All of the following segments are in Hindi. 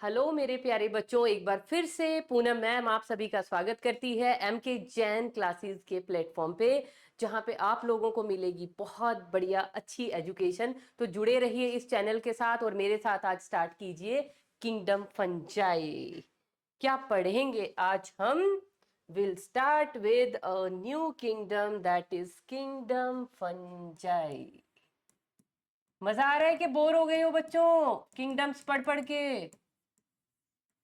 हेलो मेरे प्यारे बच्चों, एक बार फिर से पूनम मैम आप सभी का स्वागत करती है एम के जैन क्लासेस के प्लेटफॉर्म पे, जहां पे आप लोगों को मिलेगी बहुत बढ़िया अच्छी एजुकेशन। तो जुड़े रहिए इस चैनल के साथ और मेरे साथ आज स्टार्ट कीजिए किंगडम फंजाई। क्या पढ़ेंगे आज हम? Will start with a new kingdom, that is kingdom fungi. मजा आ रहा है कि बोर हो गए हो बच्चों किंगडम्स पढ़ पढ़ के?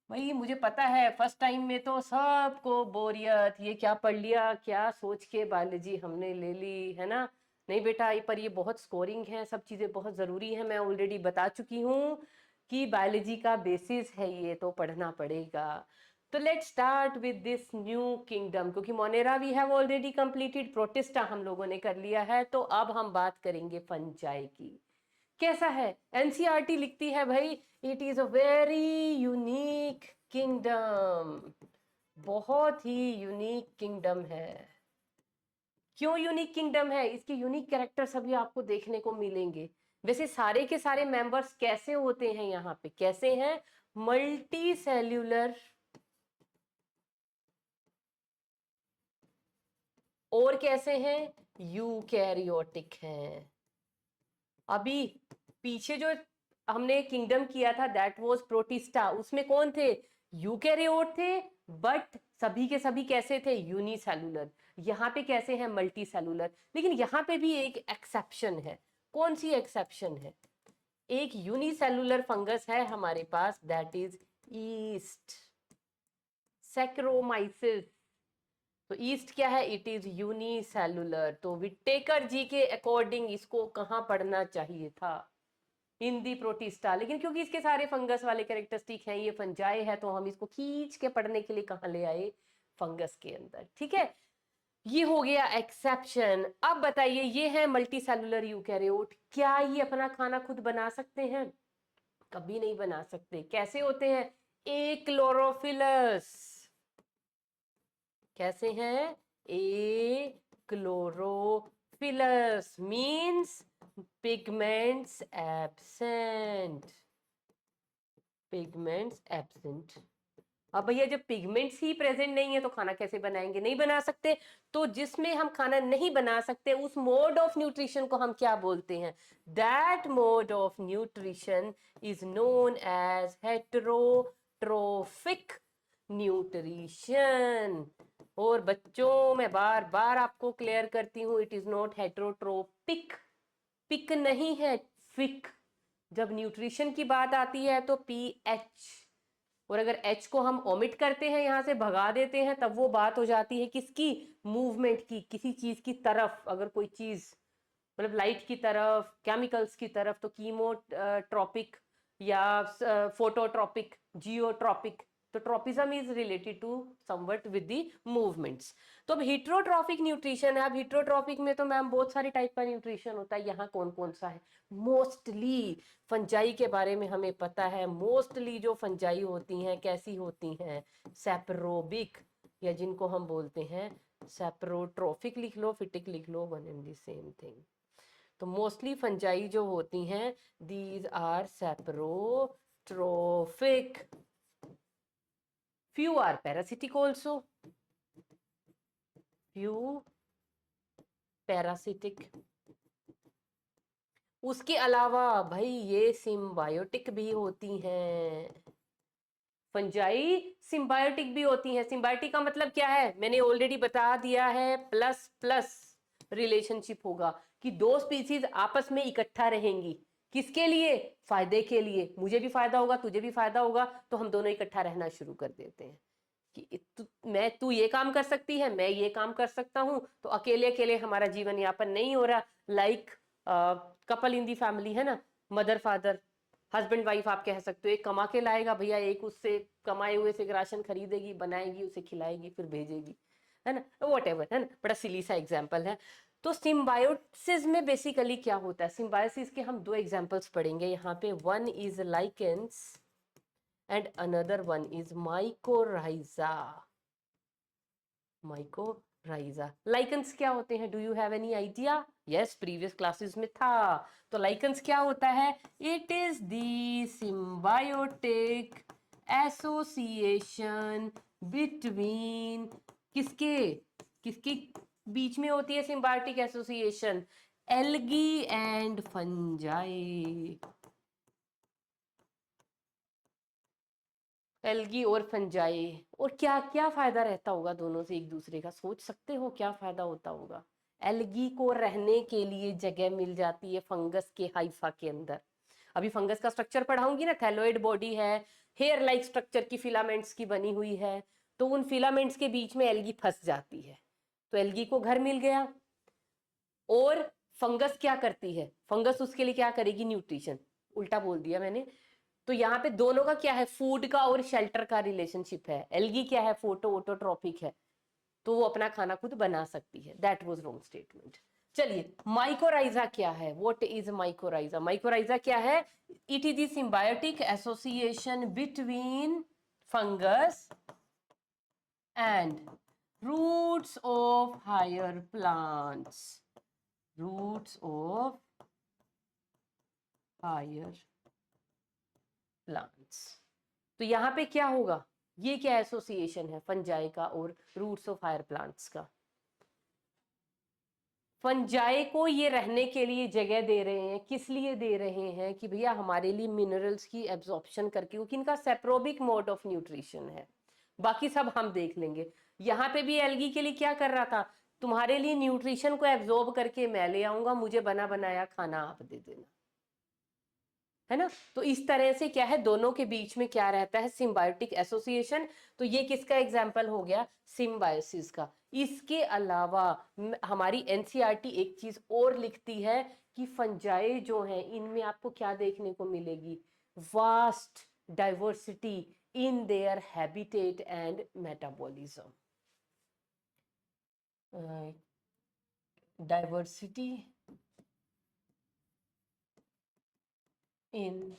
भाई मुझे पता है फर्स्ट टाइम में तो सबको बोरियत, ये क्या पढ़ लिया, क्या सोच के बायोलॉजी हमने ले ली है ना। नहीं बेटा, ये पर ये बहुत स्कोरिंग है, सब चीजें बहुत जरूरी है। मैं ऑलरेडी बता चुकी हूँ कि बायोलॉजी का बेसिस है, ये तो पढ़ना पड़ेगा। तो let start with this new kingdom, क्योंकि monera we have already completed, protista हम लोगों ने कर लिया है, तो अब हम बात करेंगे फंजाई की। कैसा है? एनसीईआरटी लिखती है भाई, it is a very unique kingdom. बहुत ही यूनिक किंगडम है। क्यों यूनिक किंगडम है? इसके यूनिक कैरेक्टर सभी आपको देखने को मिलेंगे। वैसे सारे के सारे मेंबर्स कैसे होते हैं यहाँ पे? कैसे हैं? मल्टी सेल्यूलर और कैसे हैं? यूकैरियोटिक हैं। अभी पीछे जो हमने किंगडम किया था दैट वाज प्रोटिस्टा, उसमें कौन थे? यूकैरियोट थे। बट सभी के सभी कैसे थे? यूनिसेलुलर। यहाँ पे कैसे हैं? Multi cellular. लेकिन यहाँ पे भी एक एक्सेप्शन है। कौन सी एक्सेप्शन है? एक यूनिसेलुलर फंगस है हमारे पास, दैट इज ईस्ट सैक्रोमाइसिस। तो ईस्ट क्या है? It is unicellular. तो विटेकर जी के अकॉर्डिंग इसको कहाँ पढ़ना चाहिए था? इन दी प्रोटिस्टा। लेकिन क्योंकि इसके सारे फंगस वाले कैरेक्टरिस्टिक हैं, ये फंजाई है, तो हम इसको खींच के पढ़ने के लिए कहाँ ले आए? फंगस के अंदर। ठीक है, ये हो गया एक्सेप्शन। अब बताइए, ये है मल्टी सेलुलर यूकैरियोट, क्या ये अपना खाना खुद बना सकते हैं? कभी नहीं बना सकते। कैसे होते हैं? Achlorophyllous. कैसे हैं? Achlorophyllous means pigments absent. Pigments absent. अब भैया जब पिगमेंट्स ही प्रेजेंट नहीं है तो खाना कैसे बनाएंगे? नहीं बना सकते। तो जिसमें हम खाना नहीं बना सकते उस मोड ऑफ न्यूट्रिशन को हम क्या बोलते हैं? That mode of nutrition is known as heterotrophic nutrition. और बच्चों मैं बार बार आपको क्लियर करती हूं, इट इज नॉट हेटेरोट्रोपिक। पिक नहीं है, फिक। जब न्यूट्रिशन की बात आती है तो पीएच, और अगर एच को हम ओमिट करते हैं, यहां से भगा देते हैं, तब वो बात हो जाती है किसकी? मूवमेंट की, किसी चीज की तरफ। अगर कोई चीज मतलब लाइट की तरफ, केमिकल्स की तरफ, तो कीमोट्रॉपिक या फोटोट्रॉपिक, जियोट्रॉपिक। तो tropism is related to somewhat with the movements. तो अब हिट्रोट्रॉफिक न्यूट्रिशन है। अब हिट्रोट्रॉफिक में तो मैम बहुत सारे टाइप का न्यूट्रिशन होता है, यहाँ कौन कौन सा है? मोस्टली फंजाई के बारे में हमें पता है। मोस्टली जो फंजाई होती हैं कैसी होती हैं? सैप्रोबिक, या जिनको हम बोलते हैं सैप्रोट्रोफिक लिख लो, फिटिक लिख लो, one and the same thing. तो मोस्टली फंजाई जो होती हैं these are saprotrophic. Few are parasitic also, few parasitic. उसके अलावा भाई ये सिम्बायोटिक भी होती हैं। फंजाई सिम्बायोटिक भी होती हैं। सिम्बायोटिक का मतलब क्या है? मैंने ऑलरेडी बता दिया है, प्लस प्लस रिलेशनशिप होगा कि दो स्पीसीज आपस में इकट्ठा रहेंगी। किसके लिए? फायदे के लिए। मुझे भी फायदा होगा, तुझे भी फायदा होगा, तो हम दोनों इकट्ठा रहना शुरू कर देते हैं कि तू ये काम कर सकती है, मैं ये काम कर सकता हूं, तो अकेले अकेले हमारा जीवन यापन नहीं हो रहा। Like couple in the family है ना, मदर फादर, हस्बैंड वाइफ आप कह सकते हो। एक कमा के लाएगा भैया, एक उससे कमाए हुए से राशन खरीदेगी, बनाएगी, उसे खिलाएगी, फिर भेजेगी, है ना, वॉट एवर, है ना। बड़ा सिली सा एग्जाम्पल है। तो सिम्बायोसिस में बेसिकली क्या होता है? सिम्बायोसिस के हम दो एग्जाम्पल्स पढ़ेंगे यहाँ पे। One is lichens and another one is mycorrhiza. Mycorrhiza. Lichens क्या होते हैं? Do you have any idea? Yes, previous classes में था। तो लाइकेंस क्या होता है? It is the symbiotic association between, किसके किसके बीच में होती है symbiotic association? Algae and fungi. Algae और फंजाई। और क्या क्या फायदा रहता होगा दोनों से एक दूसरे का, सोच सकते हो क्या फायदा होता होगा? एल्गी को रहने के लिए जगह मिल जाती है फंगस के हाइफा के अंदर। अभी फंगस का स्ट्रक्चर पढ़ाऊंगी ना, थैलोइड बॉडी है, हेयर लाइक स्ट्रक्चर की फिलामेंट्स की बनी हुई है, तो उन फिलामेंट्स के बीच में एल्गी फंस जाती है, तो एल्गी को घर मिल गया। और फंगस क्या करती है? फंगस उसके लिए क्या करेगी? न्यूट्रिशन। उल्टा बोल दिया मैंने। तो यहाँ पे दोनों का क्या है? फूड का और शेल्टर का रिलेशनशिप है। एल्गी क्या है? फोटो ऑटोट्रॉपिक है, तो वो अपना खाना खुद बना सकती है। That was wrong statement. चलिए, माइकोराइजा क्या है? What is mycorrhiza? माइकोराइजा क्या है? It is the symbiotic association between fungus and roots of higher plants. Roots of higher plants. तो यहाँ पे क्या होगा? ये क्या एसोसिएशन है फंजाई का और रूट्स ऑफ हायर प्लांट्स का? फंजाई को ये रहने के लिए जगह दे रहे हैं। किस लिए दे रहे हैं? कि भैया हमारे लिए मिनरल्स की एब्जॉर्प्शन करके, क्योंकि इनका सेप्रोबिक मोड ऑफ न्यूट्रिशन है। बाकी सब हम देख लेंगे। यहाँ पे भी एल्गी के लिए क्या कर रहा था? तुम्हारे लिए न्यूट्रिशन को एब्जॉर्ब करके मैं ले आऊंगा, मुझे बना बनाया खाना आप दे देना, है ना? तो इस तरह से क्या है, दोनों के बीच में क्या रहता है? Symbiotic association. तो ये किसका एग्जाम्पल हो गया? सिम्बायोसिस का। इसके अलावा हमारी एनसीईआरटी एक चीज और लिखती है कि फंजाई जो है इनमें आपको क्या देखने को मिलेगी? Vast diversity in their habitat and metabolism. Diversity in,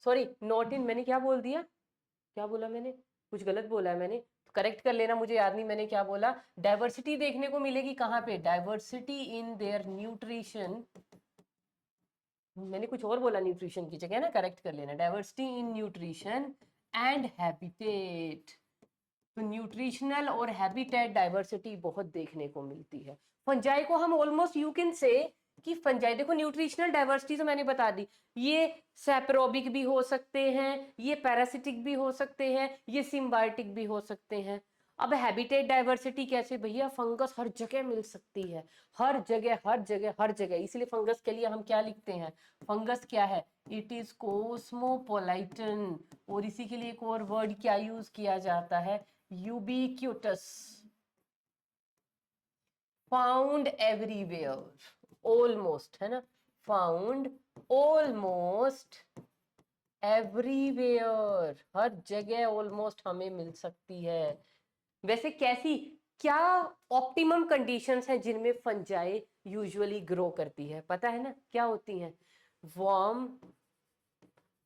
sorry not in, मैंने क्या बोल दिया? क्या बोला मैंने? कुछ गलत बोला है मैंने, करेक्ट कर लेना, मुझे याद नहीं मैंने क्या बोला। डाइवर्सिटी देखने को मिलेगी कहाँ पे? Diversity in their nutrition. मैंने कुछ और बोला न्यूट्रिशन की जगह ना, करेक्ट कर लेना। Diversity in nutrition and habitat. तो न्यूट्रिशनल और हैबिटेट डाइवर्सिटी बहुत देखने को मिलती है। फंजाई को हम ऑलमोस्ट यू कैन से कि फंजाई, देखो न्यूट्रिशनल डाइवर्सिटी तो मैंने बता दी, ये सैप्रोबिक भी हो सकते हैं, ये पैरासिटिक भी हो सकते हैं, ये सिम्बायोटिक भी हो सकते हैं। अब हैबिटेट डाइवर्सिटी कैसे? भैया फंगस हर जगह मिल सकती है, हर जगह हर जगह हर जगह। इसलिए फंगस के लिए हम क्या लिखते हैं? फंगस क्या है? It is cosmopolitan. और इसी के लिए एक और वर्ड क्या यूज किया जाता है? यूबिक्यूटस। फाउंड एवरीवेयर, ऑलमोस्ट, है ना? फाउंड ऑलमोस्ट एवरीवेयर, हर जगह ऑलमोस्ट हमें मिल सकती है। वैसे कैसी, क्या ऑप्टिमम कंडीशंस हैं जिनमें फंजाई यूजुअली ग्रो करती है? पता है ना क्या होती हैं? Warm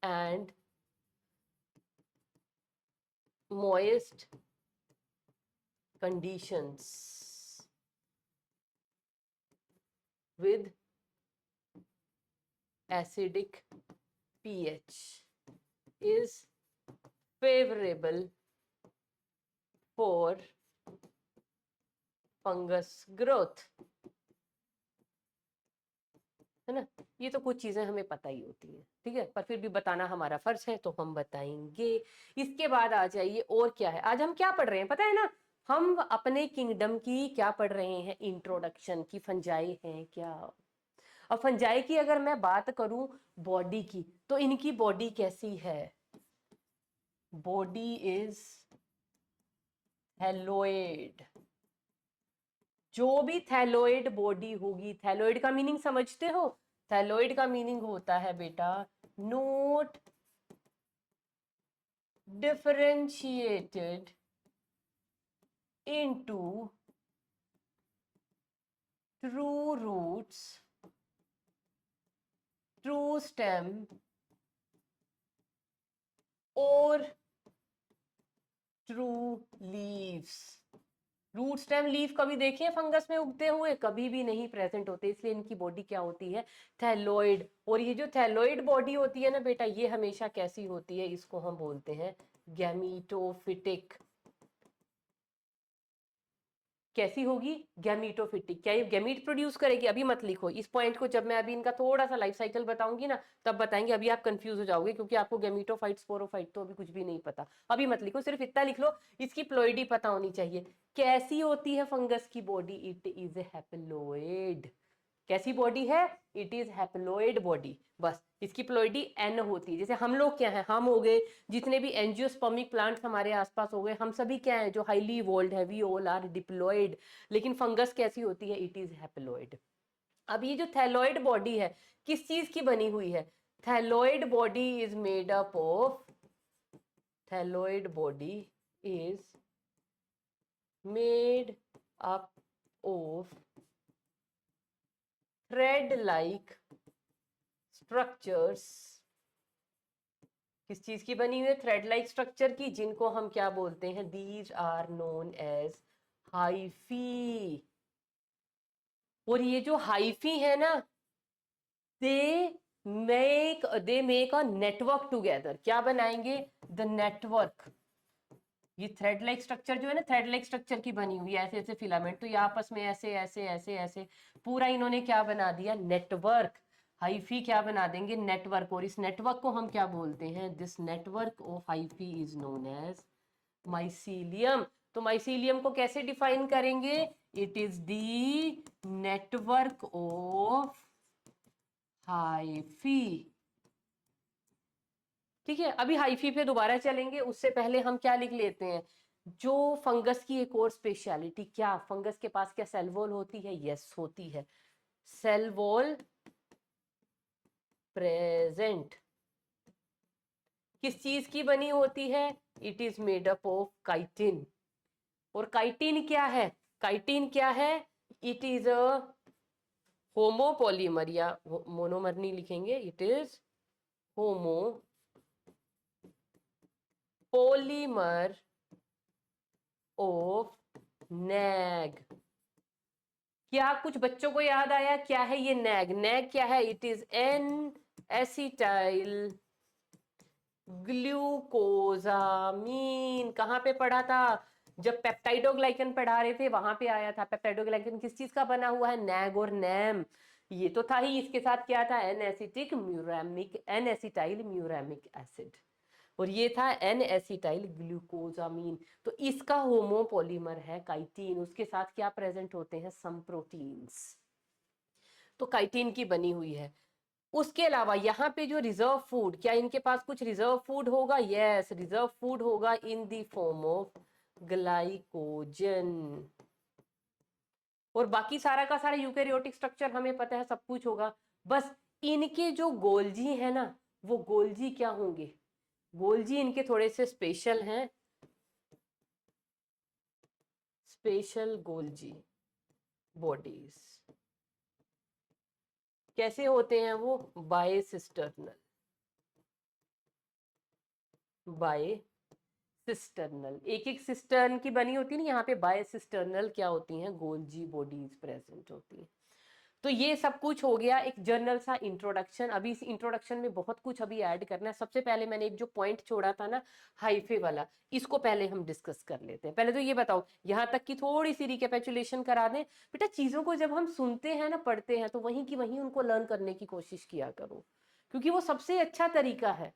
and moist conditions with acidic pH is favorable for fungus growth, है ना? ये तो कुछ चीजें हमें पता ही होती है, ठीक है, पर फिर भी बताना हमारा फर्ज है तो हम बताएंगे। इसके बाद आ जाइए, और क्या है आज हम क्या पढ़ रहे हैं पता है ना? हम अपने किंगडम की क्या पढ़ रहे हैं? इंट्रोडक्शन की। फंजाई है क्या? और फंजाई की अगर मैं बात करूं बॉडी की, तो इनकी बॉडी कैसी है? Body is thalloid. जो भी थैलोइड बॉडी होगी, थैलोइड का मीनिंग समझते हो? थैलोइड का मीनिंग होता है बेटा, not differentiated into true roots, true stem और true leaves. Root stem leaf कभी देखे फंगस में उगते हुए? कभी भी नहीं प्रेजेंट होते, इसलिए इनकी बॉडी क्या होती है? थैलोइड। और ये जो थैलोइड बॉडी होती है ना बेटा, ये हमेशा कैसी होती है? इसको हम बोलते हैं गैमीटोफिटिक। कैसी होगी? गैमीटोफिटिक। क्या ये गैमीट प्रोड्यूस करेगी? अभी मत लिखो इस पॉइंट को, जब मैं अभी इनका थोड़ा सा लाइफ साइकिल बताऊंगी ना तब बताएंगे, अभी आप कंफ्यूज हो जाओगे क्योंकि आपको गैमीटोफाइट स्पोरोफाइट तो अभी कुछ भी नहीं पता। अभी मत लिखो, सिर्फ इतना लिख लो, इसकी प्लोइडी पता होनी चाहिए। कैसी होती है फंगस की body? It is a haploid. कैसी बॉडी है? It is haploid body. बस इसकी प्लोइडी एन होती है। जैसे हम लोग क्या है, हम हो गए, जितने भी एंजियोस्पर्मिक प्लांट्स हमारे आसपास हो गए, हम सभी क्या है जो हाईली इवोल्व है, वी ऑल आर डिप्लॉयड। लेकिन फंगस कैसी होती है? It is haploid. अब ये जो थैलोइड बॉडी है किस चीज की बनी हुई है? Thalloid body is made up of, thalloid body is made up of thread like structures. किस चीज की बनी हुई है? थ्रेड लाइक स्ट्रक्चर की, जिनको हम क्या बोलते हैं? These are known as hyphae. और ये जो हाइफी है ना, they make a network together. क्या बनाएंगे? The network. ये थ्रेड लाइक स्ट्रक्चर जो है ना, थ्रेड लाइक स्ट्रक्चर की बनी हुई है, ऐसे ऐसे फिलामेंट, तो ये आपस में ऐसे ऐसे ऐसे ऐसे पूरा इन्होंने क्या बना दिया? नेटवर्क। हाइफी क्या बना देंगे? नेटवर्क। और इस नेटवर्क को हम क्या बोलते हैं? This network of hyphae is known as mycelium. तो माइसीलियम को कैसे डिफाइन करेंगे? It is the network of hyphae. ठीक है, अभी हाइफी पे दोबारा चलेंगे, उससे पहले हम क्या लिख लेते हैं? जो फंगस की एक और स्पेशलिटी, क्या फंगस के पास क्या सेल वॉल होती है? यस होती है, सेल वॉल प्रेजेंट। किस चीज की बनी होती है? It is made up of chitin. और काइटिन क्या है? काइटिन क्या है? इट इज अ होमोपॉलीमर, या मोनोमर नहीं लिखेंगे, it is homopolymer of nag. क्या कुछ बच्चों को याद आया? क्या है ये नैग? नैग क्या है? It is N acetyl glucosamine. कहाँ पे पढ़ा था? जब पेप्टाइडोग्लाइकन पढ़ा रहे थे वहां पे आया था। पेप्टाइडोग्लाइकन किस चीज का बना हुआ है? नैग और नैम। ये तो था ही, इसके साथ क्या था? N acetic muramic, N acetyl muramic acid. और ये था एन एसिटाइल ग्लूकोजामीन। तो इसका होमोपॉलीमर है काइटिन। उसके साथ क्या प्रेजेंट होते हैं? Some proteins. तो काइटिन की बनी हुई है। उसके अलावा यहाँ पे जो रिजर्व फूड, क्या इनके पास कुछ रिजर्व फूड होगा? यस, रिजर्व फूड होगा in the form of glycogen. और बाकी सारा का सारा यूकेरियोटिक स्ट्रक्चर हमें पता है, सब कुछ होगा। बस इनके जो गोल्जी है ना, वो गोल्जी क्या होंगे? गोल्जी इनके थोड़े से स्पेशल हैं, स्पेशल गोल्जी बॉडीज। कैसे होते हैं वो? Bi cisternal, bi cisternal. एक एक सिस्टर्न की बनी होती है ना, यहाँ पे बाय सिस्टर्नल क्या होती हैं? गोल्जी बॉडीज प्रेजेंट होती हैं। तो ये सब कुछ हो गया एक जनरल सा इंट्रोडक्शन। अभी इस इंट्रोडक्शन में बहुत कुछ अभी ऐड करना है। सबसे पहले मैंने एक जो पॉइंट छोड़ा था ना, हाइफे वाला, इसको पहले हम डिस्कस कर लेते हैं। पहले तो ये बताओ, यहाँ तक की थोड़ी सी रिकेपिचुलेशन करा दें। बेटा चीजों को जब हम सुनते हैं ना, पढ़ते हैं, तो वहीं की वहीं उनको लर्न करने की कोशिश किया करो, क्योंकि वो सबसे अच्छा तरीका है।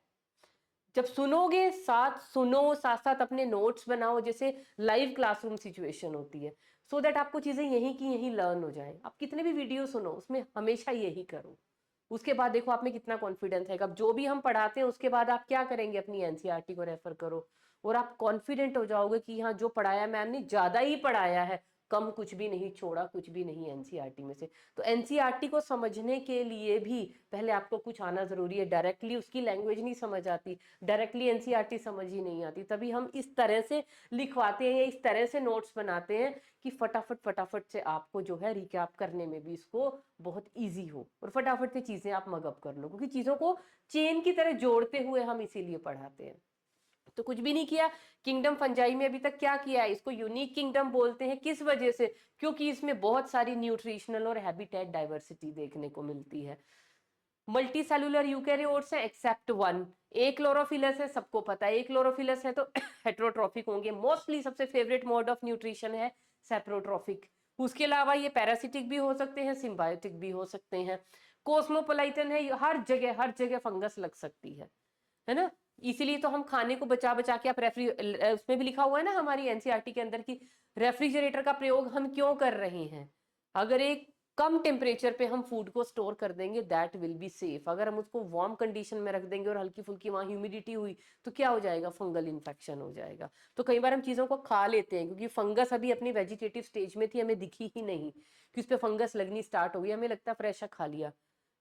जब सुनोगे, साथ सुनो, साथ साथ अपने नोट्स बनाओ, जैसे लाइव क्लासरूम सिचुएशन होती है, सो दैट आपको चीजें यहीं की यहीं लर्न हो जाए। आप कितने भी वीडियो सुनो, उसमें हमेशा यही करो। उसके बाद देखो आप में कितना कॉन्फिडेंस है। अब जो भी हम पढ़ाते हैं उसके बाद आप क्या करेंगे? अपनी एनसीईआरटी को रेफर करो, और आप कॉन्फिडेंट हो जाओगे कि हाँ, जो पढ़ाया मैम ने ज्यादा ही पढ़ाया है, कम कुछ भी नहीं छोड़ा, कुछ भी नहीं एनसीईआरटी में से। तो एनसीईआरटी को समझने के लिए भी पहले आपको कुछ आना जरूरी है। डायरेक्टली उसकी लैंग्वेज नहीं समझ आती, डायरेक्टली एनसीईआरटी समझ ही नहीं आती, तभी हम इस तरह से लिखवाते हैं या इस तरह से नोट्स बनाते हैं कि फटाफट फटाफट से आपको जो है रिकैप करने में भी इसको बहुत इजी हो, और फटाफट से चीजें आप मगअप कर लो, क्योंकि चीजों को चेन की तरह जोड़ते हुए हम इसीलिए पढ़ाते हैं। तो कुछ भी नहीं किया। किंगडम फंजाई में अभी तक क्या किया है, इसको यूनिक किंगडम बोलते हैं। किस वजह से? क्योंकि इसमें बहुत सारी न्यूट्रिशनल और हैबिटेट डाइवर्सिटी देखने को मिलती है। मल्टी सेलुलर यूकैरियोट्स है एक्सेप्ट वन। एक क्लोरोफिलस है, सबको पता है एक क्लोरोफिलस है तो हेट्रोट्रॉफिक होंगे मोस्टली। सबसे फेवरेट मोड ऑफ न्यूट्रिशन है सेप्रोट्रॉफिक। उसके अलावा ये पैरासिटिक भी हो सकते हैं, सिम्बायोटिक भी हो सकते हैं। कोस्मोपोलाइटन है, हर जगह फंगस लग सकती है ना। इसीलिए तो हम खाने को बचा बचा के, आप उसमें भी लिखा हुआ है ना हमारी एनसीईआरटी के अंदर की रेफ्रिजरेटर का प्रयोग हम क्यों कर रहे हैं। अगर एक कम टेम्परेचर पे हम फूड को स्टोर कर देंगे दैट विल बी सेफ। अगर हम उसको वार्म कंडीशन में रख देंगे और हल्की फुल्की वहां ह्यूमिडिटी हुई तो क्या हो जाएगा, फंगल इन्फेक्शन हो जाएगा। तो कई बार हम चीजों को खा लेते हैं क्योंकि फंगस अभी अपनी वेजिटेटिव स्टेज में थी, हमें दिखी ही नहीं कि उस पर फंगस लगनी स्टार्ट हो गई, हमें लगता है फ्रेश खा लिया,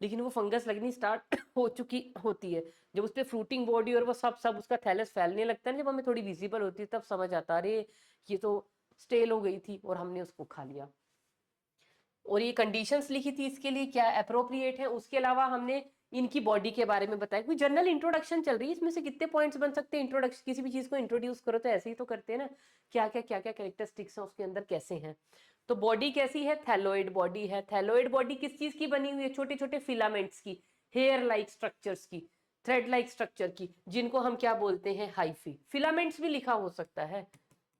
लेकिन वो फंगस लगनी स्टार्ट हो चुकी होती है। जब उस पर फ्रूटिंग बॉडी और वो सब सब उसका थैलस फैलने लगता है, जब हमें थोड़ी विजिबल होती है तब समझ आता है अरे ये तो स्टेल हो गई थी और हमने उसको खा लिया। और ये कंडीशंस लिखी थी इसके लिए क्या अप्रोप्रिएट है। उसके अलावा हमने इनकी बॉडी के बारे में बताया, कोई जनरल इंट्रोडक्शन चल रही है, इसमें से कितने पॉइंट्स बन सकते हैं। इंट्रोडक्शन, किसी भी चीज को इंट्रोड्यूस करो तो ऐसे ही तो करते हैं ना, क्या क्या कैरेक्टरिस्टिक्स हैं उसके अंदर, कैसे हैं। तो बॉडी कैसी है, थैलोइड बॉडी है। थैलोइड बॉडी किस चीज की बनी हुई है, छोटे छोटे फिलामेंट्स की, हेयर लाइक स्ट्रक्चर्स की, थ्रेड लाइक स्ट्रक्चर की, जिनको हम क्या बोलते हैं, हाइफी। फिलामेंट्स भी लिखा हो सकता है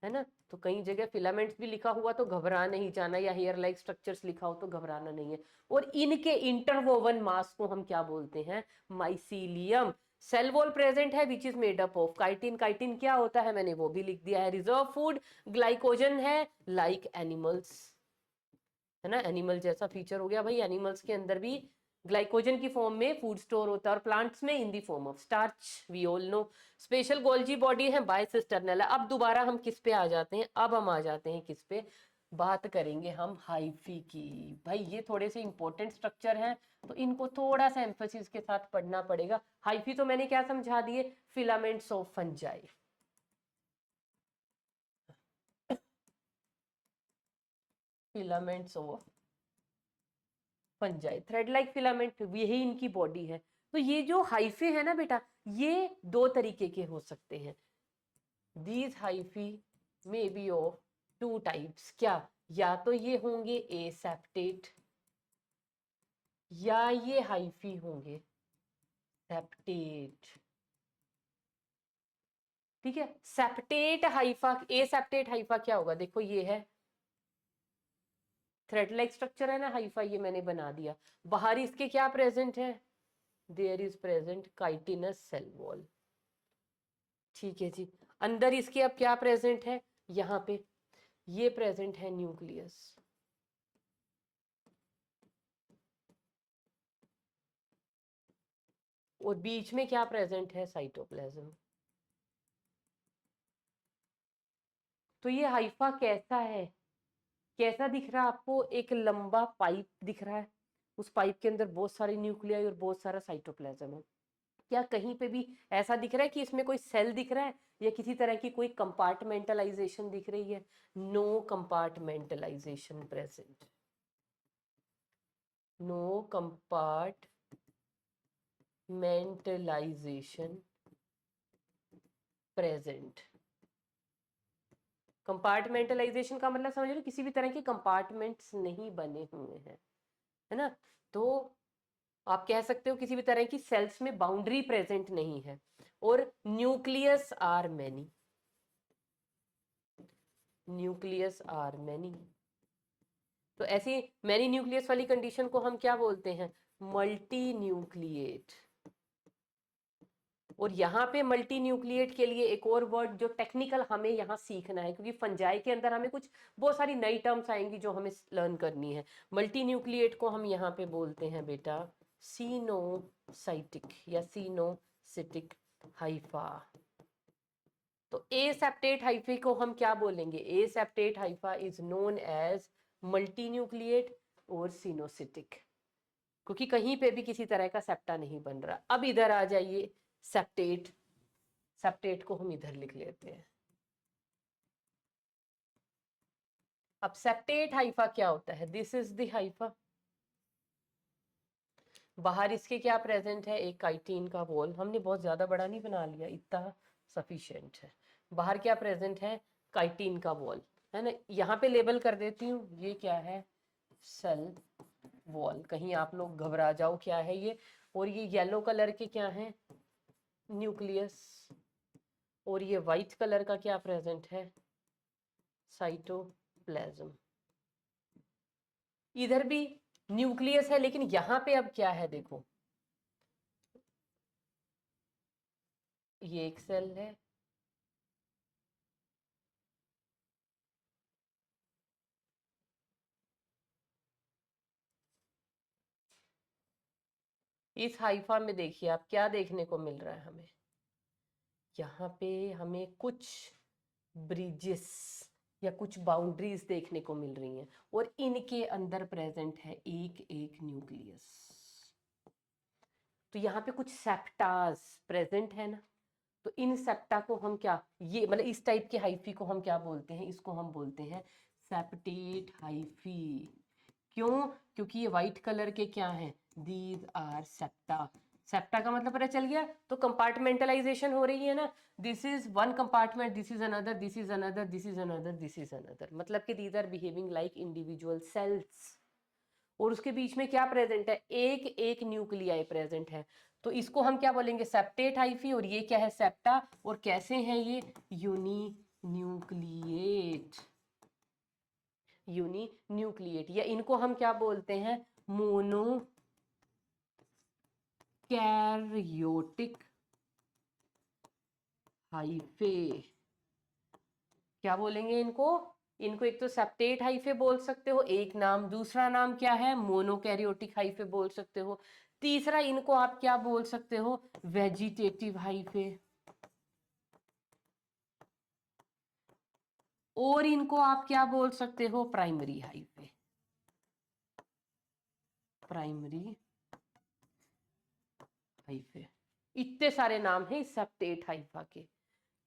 ना। तो कई जगह फिलामेंट्स भी लिखा हुआ तो घबरा नहीं जाना, या हेयर लाइक स्ट्रक्चर्स लिखा हो तो घबराना नहीं है। और इनके इंटरवोवन मास को हम क्या बोलते हैं, माइसीलियम। सेल वॉल प्रेजेंट है which is made up of chitin. Chitin क्या होता है, मैंने वो भी लिख दिया है। रिजर्व फूड ग्लाइकोजन है, लाइक एनिमल्स, है ना। एनिमल जैसा फीचर हो गया भाई, एनिमल्स के अंदर भी ग्लाइकोजन की फॉर्म में फूड स्टोर होता है, और प्लांट्स में in the form of starch, we all know. Special Golgi body है, बायसिस्टर्नल है। अब दोबारा हम किस पे आ जाते हैं, अब हम आ जाते हैं किस पे, बात करेंगे हम हाइफी की। भाई ये थोड़े से इंपॉर्टेंट स्ट्रक्चर हैं तो इनको थोड़ा सा एम्फेसिस के साथ पढ़ना पड़ेगा। हाइफी तो मैंने क्या समझा दिए, filaments of fungi, filaments of fungi, thread like filament, यही इनकी बॉडी है। तो ये जो हाइफे है ना बेटा, ये दो तरीके के हो सकते हैं। These hyphae may be of two types. क्या, या तो ये होंगे एसेप्टेट, या ये हाइफी होंगे सेप्टेट। ठीक है, सेप्टेट हाइफा, एसेप्टेट हाइफा क्या होगा, देखो ये है थ्रेड लाइक स्ट्रक्चर है ना हाइफा, ये मैंने बना दिया। बाहर इसके क्या प्रेजेंट है, there is present chitinous cell wall. ठीक है जी। अंदर इसके अब क्या प्रेजेंट है, यहाँ पे ये प्रेजेंट है न्यूक्लियस, और बीच में क्या प्रेजेंट है, साइटोप्लाज्म। तो ये हाइफा कैसा है, कैसा दिख रहा है आपको, एक लंबा पाइप दिख रहा है, उस पाइप के अंदर बहुत सारे न्यूक्लियाई और बहुत सारा साइटोप्लाज्म है। क्या कहीं पे भी ऐसा दिख रहा है कि इसमें कोई सेल दिख रहा है, या किसी तरह की कोई कंपार्टमेंटलाइजेशन दिख रही है, no compartmentalization present, no compartmentalization present. Compartmentalization का मतलब समझ लो, किसी भी तरह के कंपार्टमेंट्स नहीं बने हुए हैं, है ना। तो आप कह सकते हो किसी भी तरह की सेल्स में बाउंड्री प्रेजेंट नहीं है, और nucleus are many, nucleus are many. तो ऐसी मैनी न्यूक्लियस वाली कंडीशन को हम क्या बोलते हैं, मल्टी न्यूक्लिएट। और यहाँ पे मल्टी न्यूक्लिएट के लिए एक और वर्ड जो टेक्निकल हमें यहाँ सीखना है, क्योंकि फंजाई के अंदर हमें कुछ बहुत सारी नई टर्म्स आएंगी जो हमें लर्न करनी है। मल्टी न्यूक्लिएट को हम यहाँ पे बोलते हैं बेटा सीनोसाइटिक या सीनोसिटिक हाइफा। तो ए सेप्टेट हाइफे को हम क्या बोलेंगे, aseptate hypha is known as multinucleate और सीनोसिटिक, क्योंकि कहीं पे भी किसी तरह का सेप्टा नहीं बन रहा। अब इधर आ जाइए, सेप्टेट, सेप्टेट को हम इधर लिख लेते हैं। अब सेप्टेट हाइफा क्या होता है, दिस इज द हाइफा। बाहर इसके क्या प्रेजेंट है, एक काइटिन का वॉल, हमने बहुत ज्यादा बड़ा नहीं बना लिया, इतना सफिशिएंट है। बाहर क्या प्रेजेंट है, काइटिन का वॉल, है ना। यहाँ पे लेबल कर देती हूँ, ये क्या है, सेल वॉल, कहीं आप लोग घबरा जाओ क्या है ये। और ये येलो कलर के क्या है, न्यूक्लियस। और ये व्हाइट कलर का क्या प्रेजेंट है, साइटोप्लाज्म। इधर भी न्यूक्लियस है, लेकिन यहाँ पे अब क्या है देखो, ये एक सेल है, इस हाइफा में देखिए आप क्या देखने को मिल रहा है हमें, यहाँ पे हमें कुछ ब्रिजेस या कुछ बाउंड्रीज देखने को मिल रही हैं, और इनके अंदर प्रेजेंट है एक एक न्यूक्लियस। तो यहाँ पे कुछ सेप्टास प्रेजेंट है ना, तो इन सेप्टा को हम क्या, ये मतलब इस टाइप के हाइफी को हम क्या बोलते हैं, इसको हम बोलते हैं सेप्टेट हाइफी। क्यों, क्योंकि ये व्हाइट कलर के क्या हैं, दीज आर सेप्टा। सेप्टा का मतलब पता चल गया, तो कंपार्टमेंटलाइजेशन हो रही है ना, this is one compartment, this is another, this is another, this is another, this is another, मतलब कि these are behaving like individual cells. और उसके बीच में क्या प्रेजेंट है, एक एक न्यूक्लियाई प्रेजेंट है। तो इसको हम क्या बोलेंगे, सेप्टेट हाइफी, और ये क्या है, सेप्टा। और कैसे हैं ये, यूनी न्यूक्लिएट, यूनी न्यूक्लिएट, या इनको हम क्या बोलते हैं, मोनो कैरियोटिक हाइफे। क्या बोलेंगे इनको, इनको एक तो सेप्टेट हाइफे बोल सकते हो, एक नाम, दूसरा नाम क्या है, मोनोकैरियोटिक हाइफे बोल सकते हो, तीसरा इनको आप क्या बोल सकते हो, वेजिटेटिव हाइफे, और इनको आप क्या बोल सकते हो, प्राइमरी हाइफे, प्राइमरी हाइफे। इतने सारे नाम हैं इस सेप्टेट हाइफा के।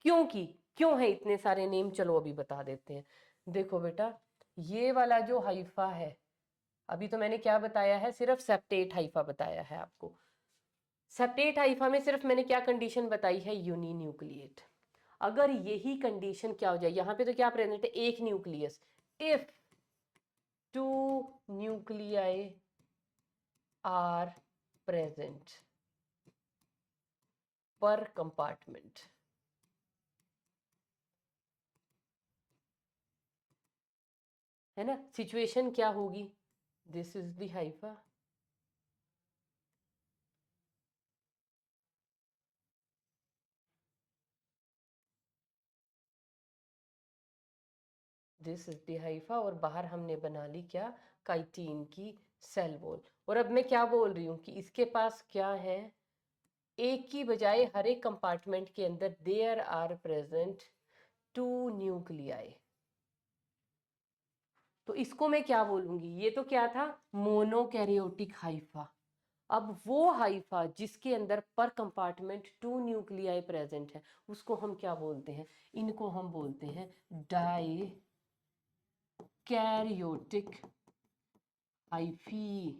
क्योंकि क्यों है इतने सारे नेम, चलो अभी बता देते हैं। देखो बेटा, ये वाला जो हाइफा है, अभी तो मैंने क्या बताया है, सिर्फ सेप्टेट हाइफा बताया है आपको। सेप्टेट हाइफा में सिर्फ मैंने क्या कंडीशन बताई है, यूनी न्यूक्लिएट। अगर यही कंडीशन क्या हो जाए, यहाँ पे तो क्या प्रेजेंट है, एक nucleus, if two nuclei are present per compartment, है ना, सिचुएशन क्या होगी, this is the hypha, this is the hypha, और बाहर हमने बना ली क्या, काइटिन की सेल वॉल। और अब मैं क्या बोल रही हूँ कि इसके पास क्या है, एक की बजाय हर एक कंपार्टमेंट के अंदर there are present two nuclei. तो इसको मैं क्या बोलूंगी, ये तो क्या था, मोनोकैरियोटिक हाइफा। अब वो हाइफा जिसके अंदर पर कंपार्टमेंट टू न्यूक्लियाई प्रेजेंट है, उसको हम क्या बोलते हैं, इनको हम बोलते हैं डाई कैरियोटिक हाइफी।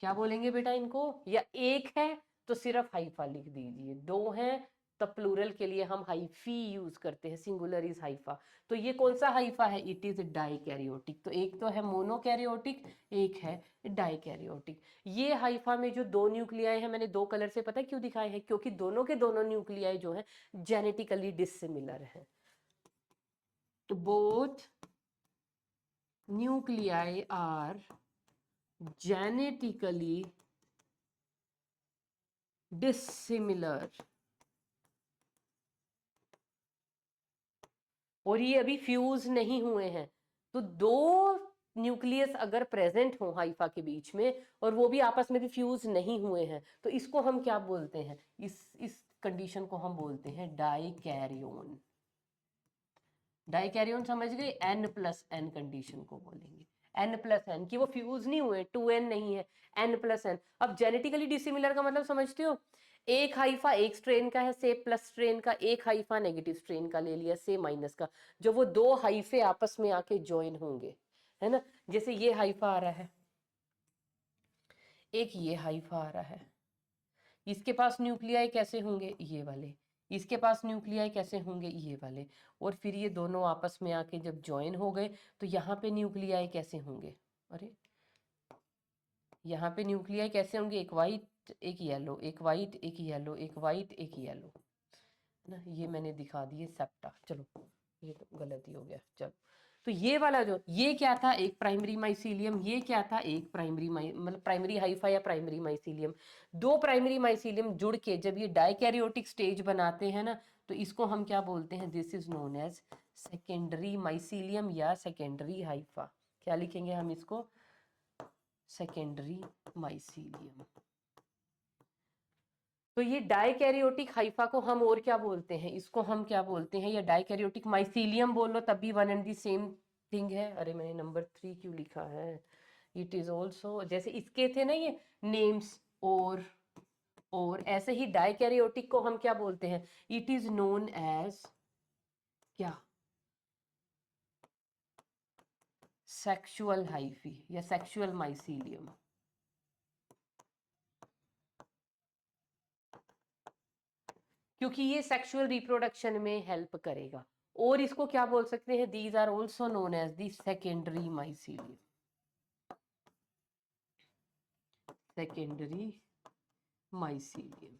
क्या बोलेंगे बेटा इनको, या एक है तो सिर्फ हाइफा लिख दीजिए, दो हैं तो प्लूरल के लिए हम हाइफी यूज करते हैं, सिंगुलर इज हाइफा। तो ये कौन सा हाइफा है, इट इज डाइकैरियोटिक। तो एक तो है मोनोकैरियोटिक, एक है डाइकैरियोटिक। ये हाइफा में जो दो न्यूक्लियाई है, मैंने दो कलर से पता है क्यों दिखाए हैं, क्योंकि दोनों के दोनों न्यूक्लियाई जो है जेनेटिकली डिसिमिलर है। तो both nuclei are genetically dissimilar, और ये अभी फ्यूज नहीं हुए हैं। तो दो न्यूक्लियस अगर प्रेजेंट हो हाइफा के बीच में, और वो भी आपस में भी फ्यूज नहीं हुए हैं, तो इसको हम क्या बोलते हैं, इस कंडीशन को हम बोलते हैं डाइकैरियोन। डाइकैरियोन समझ गए, N+N कंडीशन को बोलेंगे, N+N की वो फ्यूज नहीं हुए, 2N नहीं है, N+N। अब जेनेटिकली डिसिमिलर का मतलब समझते हो, एक हाइफा एक स्ट्रेन का है, से प्लस स्ट्रेन का, एक हाइफा नेगेटिव स्ट्रेन का ले लिया, से माइनस का, जो वो दो हाइफे आपस में आके ज्वाइन होंगे, है ना। जैसे ये हाइफा आ रहा है, एक ये हाइफा आ रहा है, इसके पास न्यूक्लियाई कैसे होंगे, ये वाले, इसके पास न्यूक्लियाई कैसे होंगे, ये वाले, और फिर ये दोनों आपस में आके जब ज्वाइन हो गए तो यहाँ पे न्यूक्लियाई कैसे होंगे, अरे यहाँ पे न्यूक्लियाई कैसे होंगे, एक वाइट एक येलो, एक वाइट एक येलो, एक वाइट एक येलो ना, ये मैंने दिखा दिए सेप्टा। चलो ये तो गलती हो गया, चलो तो ये वाला जो ये क्या था, एक प्राइमरी माइसीलियम, ये क्या था, एक प्राइमरी मतलब प्राइमरी हाइफा या प्राइमरी माइसीलियम। दो प्राइमरी माइसीलियम जुड़ के जब ये डाइकैरियोटिक स्टेज बनाते हैं ना, तो इसको हम क्या बोलते हैं, this is known as secondary mycelium या सेकेंडरी हाइफा। क्या लिखेंगे हम इसको, सेकेंडरी माइसीलियम। तो ये डाइकैरियोटिक हाइफा को हम और क्या बोलते हैं, इसको हम क्या बोलते हैं, या डाइकैरियोटिक माइसीलियम बोल लो तब भी one and the same thing है। अरे मैंने नंबर 3 क्यों लिखा है, इट इज ऑल्सो, जैसे इसके थे ना ये नेम्स, और ऐसे ही डाइकैरियोटिक को हम क्या बोलते हैं, इट इज नोन एज क्या, सेक्सुअल हाइफी या सेक्सुअल माइसीलियम। क्योंकि ये सेक्सुअल रिप्रोडक्शन में हेल्प करेगा। और इसको क्या बोल सकते हैं, these are also known as the secondary mycelium, secondary mycelium.